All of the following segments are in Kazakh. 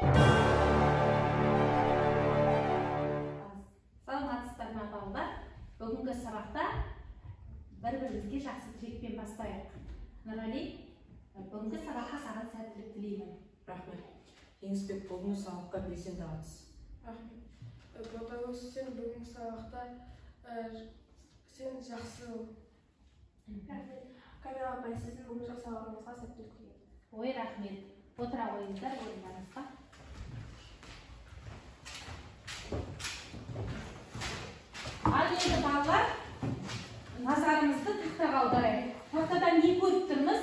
Саламатсыздар ма балалар? Бүгінгі сабақта бір-бірімізге жақсы тілекпен бастайық. Нұрали, бүгінгі сабаққа саған сәттілік тілеймін. Рахмет. Еңісбек, бүгінгі сабаққа белсенді қатыс. Рахмет. Ботагөз, сен бүгінгі сабақта сен жақсы бол. Рахмет. Камила апай, сіздің бүгінгі сабағыңызға сәттілік тілеймін. Ой, рахмет. Отыра қойыңыздар орындарыңызға. Ал енді балалар, назарымызды тақтаға аударайық. Тақтадан не көріп тұрмыз?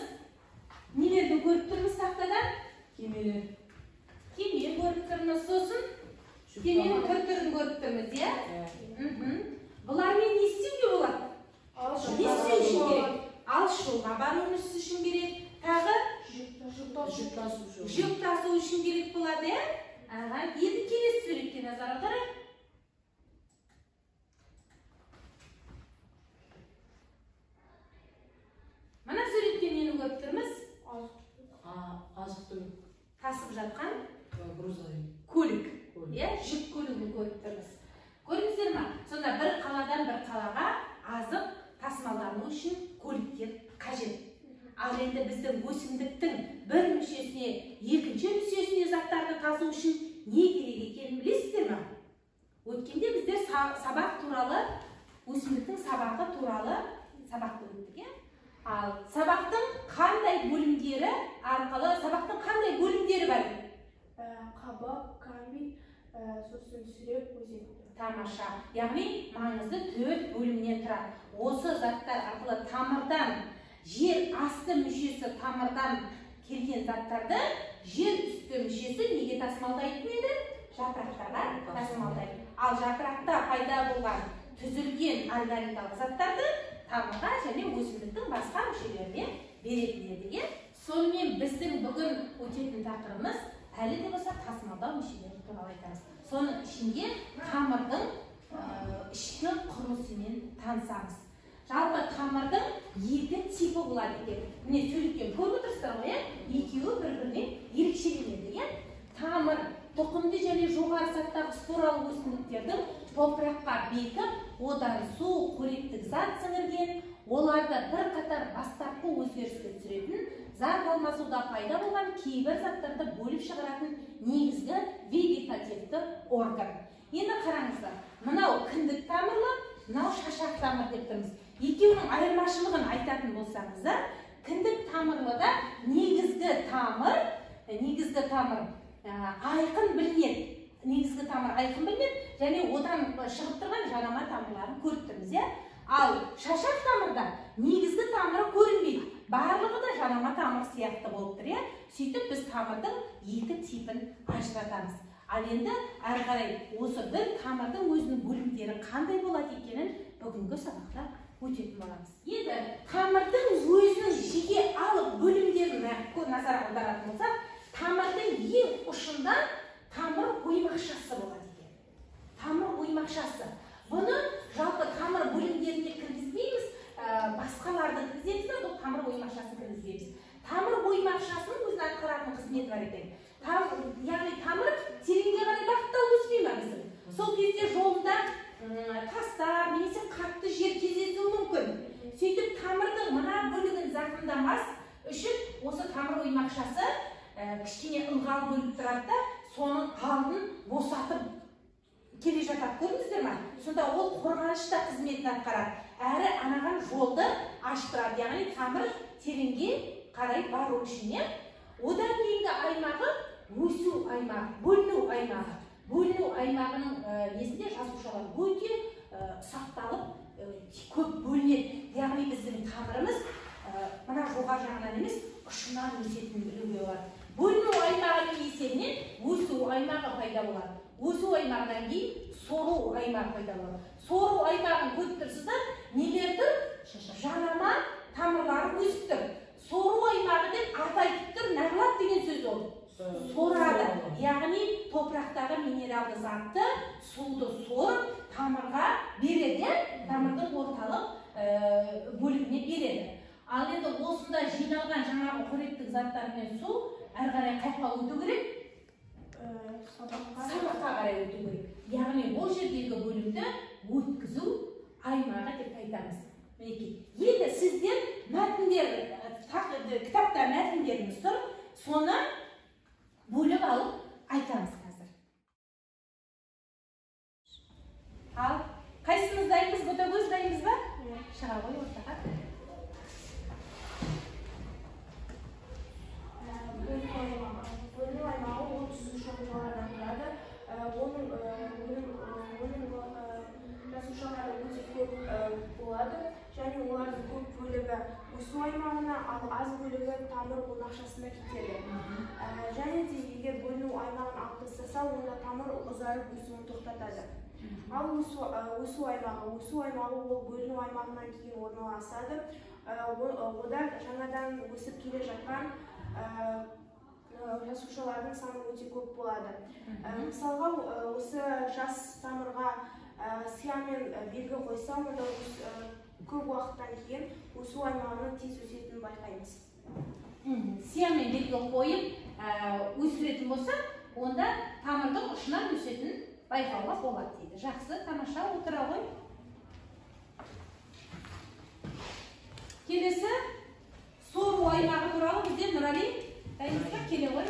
Нелерді көріп тұрмыз тақтадан? Кемелер. Кеме көріп тұрмыз, сосын кеменің түр-түрін көріп тұрмыз, иә? Бұлармен не істеуге болады? Не істеу үшін керек? Алыс жолға баруымыз үшін керек. Тағы жүк тасу үшін керек болады, иә? Енді келесі суретке назар аударайық. Мына суретте нені көріп тұрмыз? Азық-түлік. Тасып жатқан Грузовик. көлік. Жүк көлігін көріп тұрмыз. Көрдіңіздер ме? Сонда бір қаладан бір қалаға азық тасымалдану үшін көліктер қажет. Ал енді біздің өсімдіктің бір мүшесіне, екінші мүшесіне заттарды тасу үшін не керек екенін білесіздер ме? Өткенде біздер сабақ туралы, өсімдіктің сабағы туралы сабақты өттік, иә? Ал сабақтың қандай бөлімдері арқылы, сабақтың қандай бөлімдері бар? Қабық, камбик, сосын сүрек, өзек. Тамаша. Яғни маңызды 4 бөлімнен тұрады. Осы заттар арқылы тамырдан, жер асты мүшесі тамырдан келген заттарды жер үсті мүшесі неге тасымалдайтын еді? Жапырақтарға тасымалдайды. Ал жапырақта пайда болған түзілген органикалық заттарды тамырға және өсімдіктің басқа мүшелеріне беретін еді. Сонымен біздің бүгін өтетін тақырыбымыз әлі де болса тасымалдау мүшелері туралы айтамыз. Соның ішінде тамырдың ішкі құрылысымен танысамыз. Жалпы тамырдың 2 типі болады екен. Міне сөйлеткен көріп отырсыздар ғой, екеуі бір-бірінен ерекшеленеді. Тамыр тұқымды және жоғары саттағы споралы өсімдіктердің топыраққа бекіп, одан су, қоректік зат сіңірген, оларды бірқатар бастапқы өзгеріске түсіретін, зат алмасуда пайда болған кейбір заттарды бөліп шығаратын негізгі вегетативті орган. Енді қараңыздар, мынау кіндік тамырлы, мынау шашақ тамыр деп тұрмыз. Екеуінің айырмашылығын айтатын болсаңыздар, кіндік тамырлыда негізгі тамыр айқын білінеді. Негізгі тамыр айқын білінеді, және одан шығып тұрған жанама тамырларын көріп тұрмыз. Ал шашақ тамырда негізгі тамыры көрінбейді. Барлығы да жанама тамыр сияқты болып тұр. Сөйтіп біз тамырдың 2 типін ажыратамыз. Ал енді әрі қарай осы бір тамырдың өзінің бөлімдері қандай болады екенін бүгінгі сабақта өтетін боламыз. Енді тамырдың өзінің жеке алып бөлімдерін назар аударатын болсақ, тамырдың ең ұшында тамыр оймақшасы болады екен. Тамыр оймақшасы. Бұны жалпы тамыр бөлімдеріне кіргізбейміз, басқаларды кіргіземіз, бұл тамыр оймақшасын кіргізбейміз. Тамыр оймақшасының өзінің атқаратын қызметі бар екен. Яғни тамыр тереңге қарай бағытталып өспей ме біздің? Сол кезде жолында тастар, немесе қатты жер кездесуі мүмкін. Сөйтіп тамырдың мына бөлігін зақымдамас үшін осы тамыр оймақшасы кішкене ылғал бөліп тұрады да, соның алдын босатып келе жатады, көрдіңіздер ме? Сонда ол қорғанышта қызметін атқарады. Әрі анаған жолды аштырады, яғни тамыр тереңге қарай бару үшін. Одан кейінгі аймағы өсу аймағы, бөліну аймағы. Бөліну аймағының несінде жасушалар өте сақталып көп бөлінеді. Яғни біздің тамырымыз мына жоғары жағынан емес, ұшынан өсетін білуге болады. Бөліну аймағының есебінен өсу аймағы пайда болады. Өсу аймағынан кейін сору аймағы пайда болады. Сору аймағын көріп тұрсыздар, нелер тұр? Жанама тамырлары өсіп тұр. Сору аймағы деп атайтып тұр, нағылат деген сөз ол. Сорады. Яғни топырақтағы минералды затты, суды сорып, тамырға береді, тамырдың орталық бөлігіне береді. Ал енді осында жиналған жаңағы қоректік заттар мен су әрі қарай қайыққа өту керек? сабаққа қарай өту керек. Яғни бұл жердегі бөлімді өткізу аймағы деп айтамыз. Мінекей, енді сіздер мәтіндер, кітапта мәтіндеріңіз тұр, соны бөліп алып айтамыз қазір. Ал қайсымыз дайынбыз? Ботагөз дайынбыз ба? Шыға ғой ортаға. Бөлім аймағы 33 шоғырлардан тұрады. Оның жасушалары өте көп болады, және олардың көп бөлігі өсу аймағына, ал аз бөлігі тамыр бунақшасына кетеді. Және де егер бөліну аймағын алып тастаса, онда тамыр ұзарып өсуін тоқтатады. Ал өсу аймағы ол бөліну аймағынан кейін орналасады. Ода жаңадан өсіп келе жатқан жасушалардың саны өте көп болады. Мысалға, осы жас тамырға сиямен белгі қойса, онда көп уақыттан кейін өсу аймағының тез өсетінін байқаймыз. Сиямен белгі қойып өсіретін болса, онда тамырдың ұшынан өсетінін байқауға болады дейді. Жақсы, тамаша, отыра ғой. Келесі сору аймағы туралы бізде Нұрали дайынсызға келе ғой.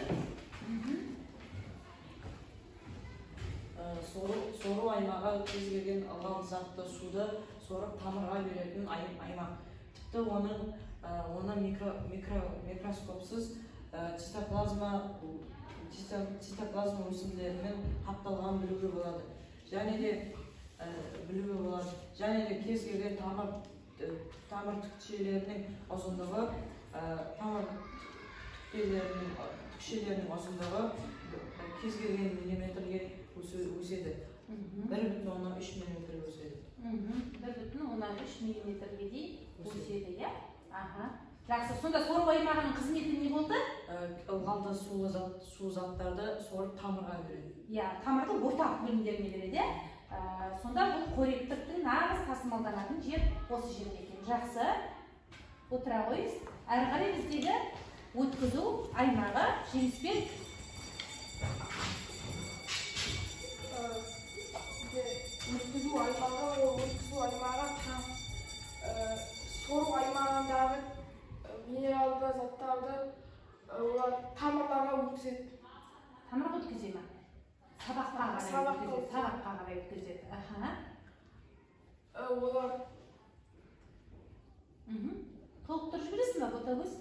Сору аймағы кез келген ылғал затты суды сорып тамырға беретін аймақ. Тіпті оны микроскопсыз цитоплазма өсімдерімен қапталған білуге болады. Және де кез келген тамыр түкшелерінің ұзындығы кез келген миллиметрге өседі. 1,3 миллиметрге өседі. 1,3 миллиметрге дейін өседі, иә? Жақсы, сонда сору аймағының қызметі не болды? Ылғалды су заттарды сорып тамырға береді. Иә, тамырды ортақ бөлімдеріне береді. Сонда бұл қоректіктің нағыз тасымалданатын жер осы жерде екен. Жақсы, отыра қойыз. Әрі қарай біздегі өткізу аймағы Жеңіспен. Өткізу аймағы сору аймағындағы минералды заттарды тамырларға өткізеді. Тамырға өткізе ма? Сабаққа қарай өткізеді. Олар толықтырып жібересің ба, Ботагөз?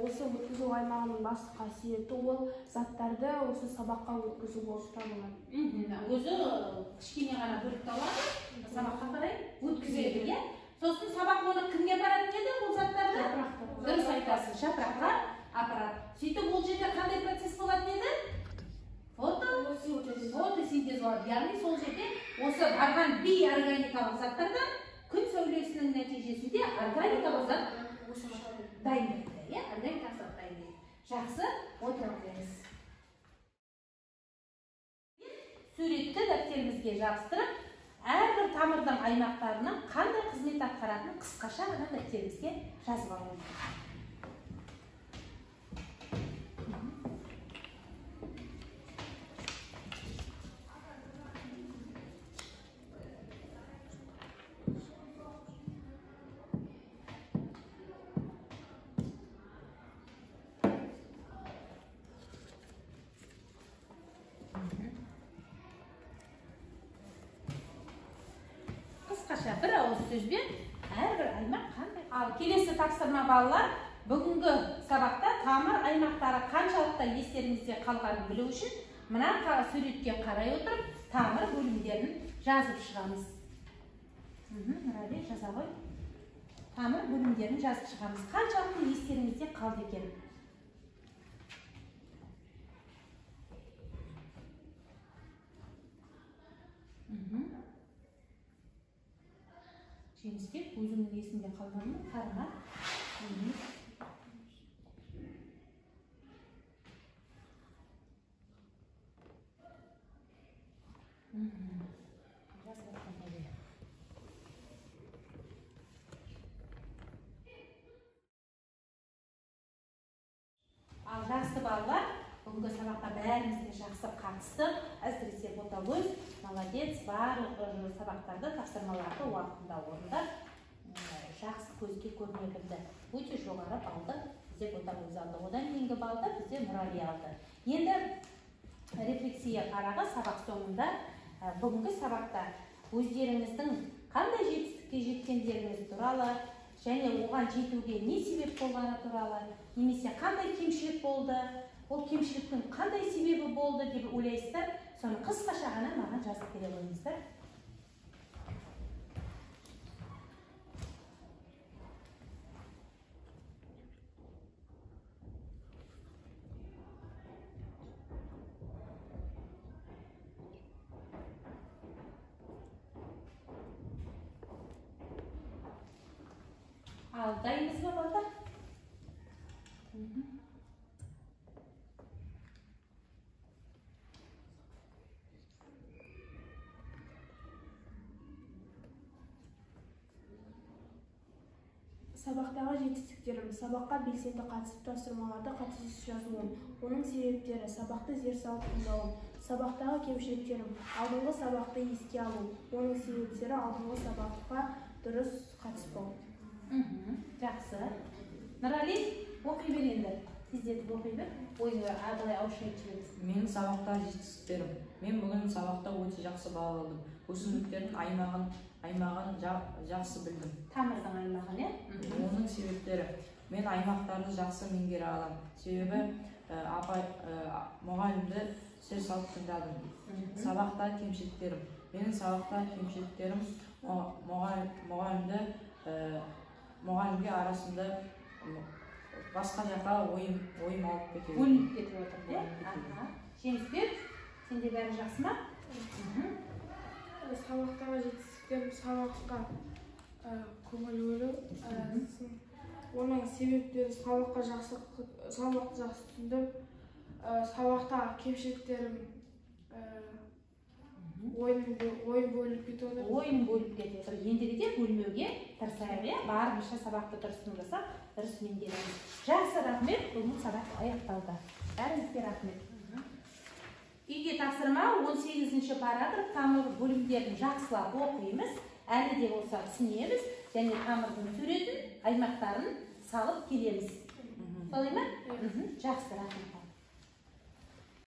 Осы өткізу аймағының басты қасиеті ол заттарды осы сабаққа өткізу болып табылады. Өзі кішкене ғана бөлікті алады, сабаққа қарай өткізеді, иә? Сосын сабақ оны кімге апаратын еді бұл заттарды? Дұрыс айтасың, жапыраққа апарады. Сөйтіп ол жерде қандай процесс болатын еді? Фотосинтез болады. Яғни сол жерде осы барған бейорганикалық заттардан күн сәулесінің нәтижесінде органикалық зат дайындайды. Органикалық зат дайындайды. Жақсы, отыра қойыңыз. Суретті дәптерімізге жабыстырып, әрбір тамырдың аймақтарының қандай қызмет атқаратынын қысқаша ғана дәптерімізге жазып алыңыз. Қысқаша бір ауыз сөзбен әрбір аймақ қандай. Ал келесі тапсырма балалар, бүгінгі сабақта тамыр аймақтары қаншалықты естеріңізде қалғанын білу үшін мына суретке қарай отырып тамыр бөлімдерін жазып шығамыз. Нұрали, жаза ғой. Тамыр бөлімдерін жазып шығамыз. Қаншалықты естеріңізде қалды екен? Жеңіспек, өзіңнің есінде қалғанын қарама. Ал жақсы бүгінгі сабаққа бәріміз де жақсы қатыстық. Әсіресе ботагөз молодец, барлық сабақтарды, тапсырмаларды уақытында орындап, жақсы көзге көріне білді. Өте жоғары балды бізде ботагөз алды. Одан кейінгі балды бізде Нұрали алды. Енді рефлексия қарағы сабақ соңында бүгінгі сабақта өздеріңіздің қандай жетістікке жеткендеріңіз туралы және оған жетуге не себеп болғаны туралы, немесе қандай кемшілік болды, ол кемшіліктің қандай себебі болды деп ойлайсыздар, соны қысқаша ғана маған жазып бере қойыңыздар. Ал дайынбыз ба балдар? Сабақтағы жетістіктерім: сабаққа белсенді қатысып, тапсырмаларды қатесіз жазуым, оның себептері: сабақты зер салып тыңдауым. Сабақтағы кемшіліктерім: алдыңғы сабақты еске алу, оның себептері: алдыңғы сабаққа дұрыс қатыспау. Жақсы. Нұрали, оқи бер енді. Тездетіп оқи бер. Ойыңа былай ауызша айтып жіберіңіз. Менің сабақтағы жетістіктерім: мен бүгін сабақта өте жақсы балл алдым. Өсімдіктердің аймағын жақсы білдім. Тамырдың аймағын, иә? Оның себептері: мен аймақтарды жақсы меңгере аламын. Себебі мұғалімді зер салып тыңдадым. Сабақтағы кемшіліктерім: менің сабақтағы кемшіліктерім мұғалімге арасында басқа жаққа ойым алып кетеді. Бөлініп кетіп отыр, иә? Жеңіспер, сенде бәрі жақсы ма? Сабақтағы жетістіктерім: сабаққа көңіл бөлу, оның себептері: сабақты жақсы түсіндім. Сабақтағы кемшіліктерім: ойын бөліп кетеді. Ойын бөліп кетеді. Ендігіде бөлмеуге тырысайық, иә? Барынша сабақты дұрыс тыңдасақ, дұрыс меңгереміз. Жақсы, рахмет. Бүгін сабақ аяқталды. Бәріңізге рахмет. Үйге тапсырма 18-ші параграф тамыр бөлімдерін жақсылап оқимыз, әлі де болса түсінеміз, және тамырдың суретін, аймақтарын салып келеміз. Солай ма? Жақсы, рахмет.